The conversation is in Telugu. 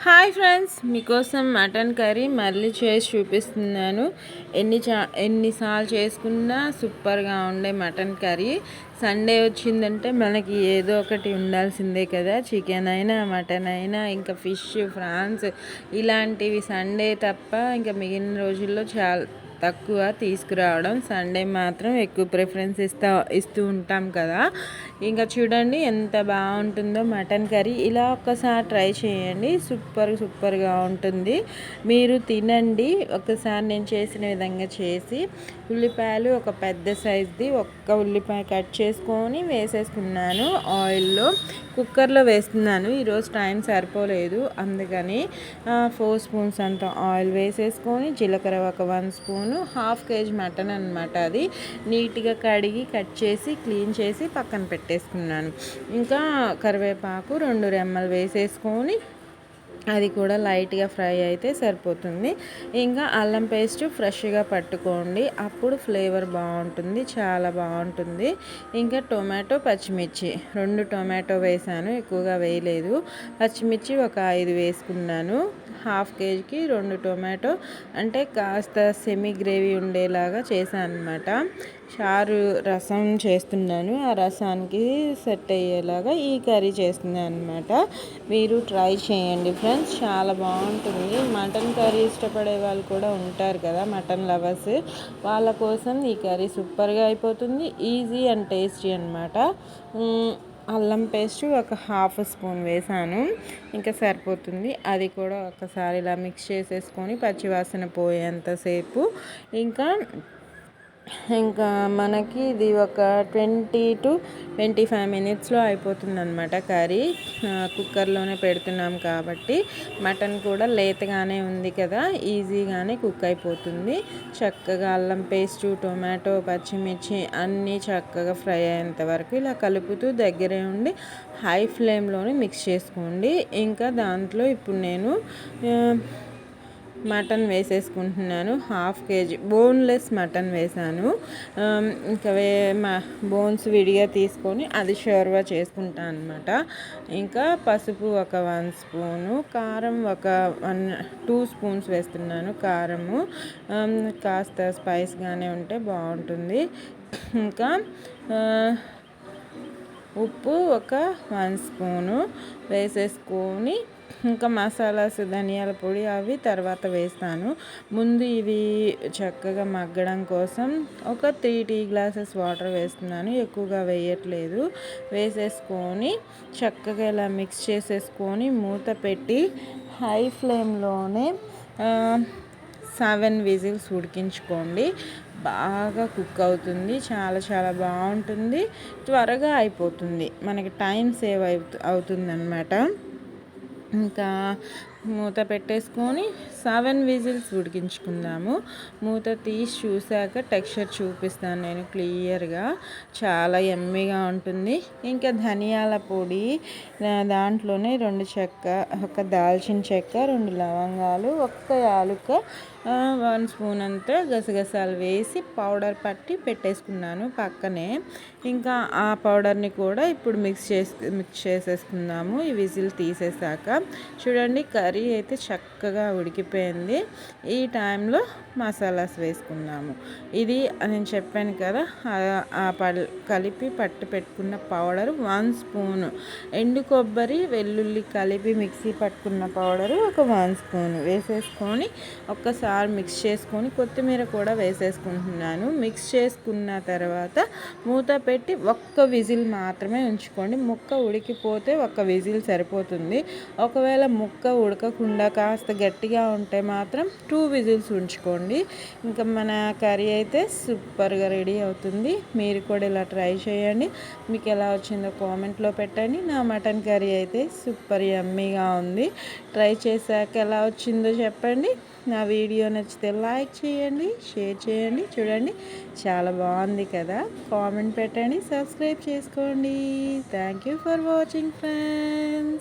హాయ్ ఫ్రెండ్స్, మీకోసం మటన్ కర్రీ మళ్ళీ చేసి చూపిస్తున్నాను. ఎన్నిసార్లు చేసుకున్నా సూపర్గా ఉండే మటన్ కర్రీ. సండే వచ్చిందంటే మనకి ఏదో ఒకటి ఉండాల్సిందే కదా. చికెన్ అయినా మటన్ అయినా ఇంకా ఫిష్, ఫ్రాన్స్ ఇలాంటివి సండే తప్ప ఇంకా మిగిలిన రోజుల్లో చాలా తక్కువ తీసుకురావడం. సండే మాత్రం ఎక్కువ ప్రిఫరెన్స్ ఇస్తూ ఉంటాం కదా. ఇంకా చూడండి ఎంత బాగుంటుందో మటన్ కర్రీ. ఇలా ఒక్కసారి ట్రై చేయండి, సూపర్గా ఉంటుంది. మీరు తినండి ఒకసారి. నేను చేసిన విధంగా చేసి ఉల్లిపాయలు ఒక పెద్ద సైజ్ది ఒక్క ఉల్లిపాయ కట్ చేసుకొని వేసేసుకున్నాను. ఆయిల్లో కుక్కర్లో వేస్తున్నాను. ఈరోజు టైం సరిపోలేదు, అందుకని 4 స్పూన్స్ అంత ఆయిల్ వేసేసుకొని జీలకర్ర ఒక 1 స్పూను, హాఫ్ కేజీ మటన్ అనమాట. అది నీట్గా కడిగి కట్ చేసి క్లీన్ చేసి పక్కన పెట్టేసుకున్నాను. ఇంకా కరివేపాకు 2 రెమ్మలు వేసేసుకొని అది కూడా లైట్గా ఫ్రై అయితే సరిపోతుంది. ఇంకా అల్లం పేస్ట్ ఫ్రెష్గా పట్టుకోండి, అప్పుడు ఫ్లేవర్ బాగుంటుంది, చాలా బాగుంటుంది. ఇంకా టొమాటో, పచ్చిమిర్చి 2 టొమాటో వేసాను, ఎక్కువగా వేయలేదు. పచ్చిమిర్చి ఒక 5 వేసుకున్నాను. హాఫ్ కేజీకి 2 టొమాటో అంటే కాస్త సెమీ గ్రేవీ ఉండేలాగా చేశాను అనమాట. చారు రసం చేస్తున్నాను, ఆ రసానికి సెట్ అయ్యేలాగా ఈ కర్రీ చేస్తున్నాను అనమాట. మీరు ట్రై చేయండి ఫ్రెండ్స్, చాలా బాగుంటుంది. మటన్ కర్రీ ఇష్టపడే వాళ్ళు కూడా ఉంటారు కదా, మటన్ లవర్స్. వాళ్ళ కోసం ఈ కర్రీ సూపర్గా అయిపోతుంది. ఈజీ అండ్ టేస్టీ అనమాట. అల్లం పేస్ట్ ఒక హాఫ్ స్పూన్ వేసాను, ఇంకా సరిపోతుంది. అది కూడా ఒకసారి ఇలా మిక్స్ చేసేసుకొని పచ్చివాసన పోయేంతసేపు ఇంకా మనకి ఇది ఒక 20 to 25 మినిట్స్లో అయిపోతుంది అనమాట కర్రీ. కుక్కర్లోనే పెడుతున్నాం కాబట్టి మటన్ కూడా లేతగానే ఉంది కదా, ఈజీగానే కుక్ అయిపోతుంది. చక్కగా అల్లం పేస్టు, టొమాటో, పచ్చిమిర్చి అన్నీ చక్కగా ఫ్రై అయ్యేంత వరకు ఇలా కలుపుతూ దగ్గరే ఉండి హై ఫ్లేమ్లోనే మిక్స్ చేసుకోండి. ఇంకా దాంట్లో ఇప్పుడు నేను మటన్ వేసేసుకుంటున్నాను. హాఫ్ కేజీ బోన్లెస్ మటన్ వేసాను. ఇంకా బోన్స్ విడిగా తీసుకొని అది షోర్వా చేసుకుంటాను అనమాట. ఇంకా పసుపు ఒక 1 స్పూను, కారం ఒక 2 స్పూన్స్ వేస్తున్నాను. కారము కాస్త స్పైస్గానే ఉంటే బాగుంటుంది. ఇంకా ఉప్పు ఒక 1 స్పూను వేసేసుకొని ఇంకా మసాలాస్, ధనియాల పొడి అవి తర్వాత వేస్తాను. ముందు ఇవి చక్కగా మగ్గడం కోసం ఒక 3 టీ గ్లాసెస్ వాటర్ వేస్తున్నాను, ఎక్కువగా వేయట్లేదు. వేసేసుకొని చక్కగా ఇలా మిక్స్ చేసేసుకొని మూత పెట్టి హై ఫ్లేమ్లోనే 7 విజిల్స్ ఉడికించుకోండి. బాగా కుక్ అవుతుంది, చాలా బాగుంటుంది, త్వరగా అయిపోతుంది, మనకి టైం సేవ్ అవుతుంది అన్నమాట. ఇంకా మూత పెట్టేసుకొని 7 విజిల్స్ ఉడికించుకుందాము. మూత తీసి చూశాక టెక్స్చర్ చూపిస్తాను నేను క్లియర్గా, చాలా యమ్మీగా ఉంటుంది. ఇంకా ధనియాల పొడి దాంట్లోనే 2 చెక్క, ఒక దాల్చిన చెక్క, 2 లవంగాలు, ఒక్క యాలుక, 1 స్పూన్ అంతా గసగసాలు వేసి పౌడర్ పట్టి పెట్టేసుకున్నాను పక్కనే. ఇంకా ఆ పౌడర్ని కూడా ఇప్పుడు మిక్స్ చేసేసుకుందాము ఈ విజిల్ తీసేసాక. చూడండి కర్రీ అయితే చక్కగా ఉడికిపోయింది. ఈ టైంలో మసాలాస్ వేసుకున్నాము. ఇది నేను చెప్పాను కదా, కలిపి పట్టి పెట్టుకున్న పౌడర్ 1 స్పూను, ఎండు కొబ్బరి, వెల్లుల్లి కలిపి మిక్సీ పట్టుకున్న పౌడరు ఒక 1 స్పూను వేసేసుకొని ఒక్కసారి మిక్స్ చేసుకొని కొత్తిమీర కూడా వేసేసుకుంటున్నాను. మిక్స్ చేసుకున్న తర్వాత మూత పెట్టి ఒక్క విజిల్ మాత్రమే ఉంచుకోండి. ముక్క ఉడికిపోతే ఒక్క విజిల్ సరిపోతుంది. ఒకవేళ ముక్క ఉడకకుండా కాస్త గట్టిగా ఉంటే మాత్రం 2 విజిల్స్ ఉంచుకోండి. ఇంకా మన కర్రీ అయితే సూపర్గా రెడీ అవుతుంది. మీరు కూడా ఇలా ట్రై చేయండి. మీకు ఎలా వచ్చిందో కామెంట్లో పెట్టండి. నా మటన్ కర్రీ అయితే సూపర్ యమ్మీగా ఉంది. ట్రై చేశాక ఎలా వచ్చిందో చెప్పండి. నా వీడియో నచ్చితే లైక్ చేయండి, షేర్ చేయండి. చూడండి చాలా బాగుంది కదా, కామెంట్ పెట్టండి, సబ్స్క్రైబ్ చేసుకోండి. Thank you for watching friends.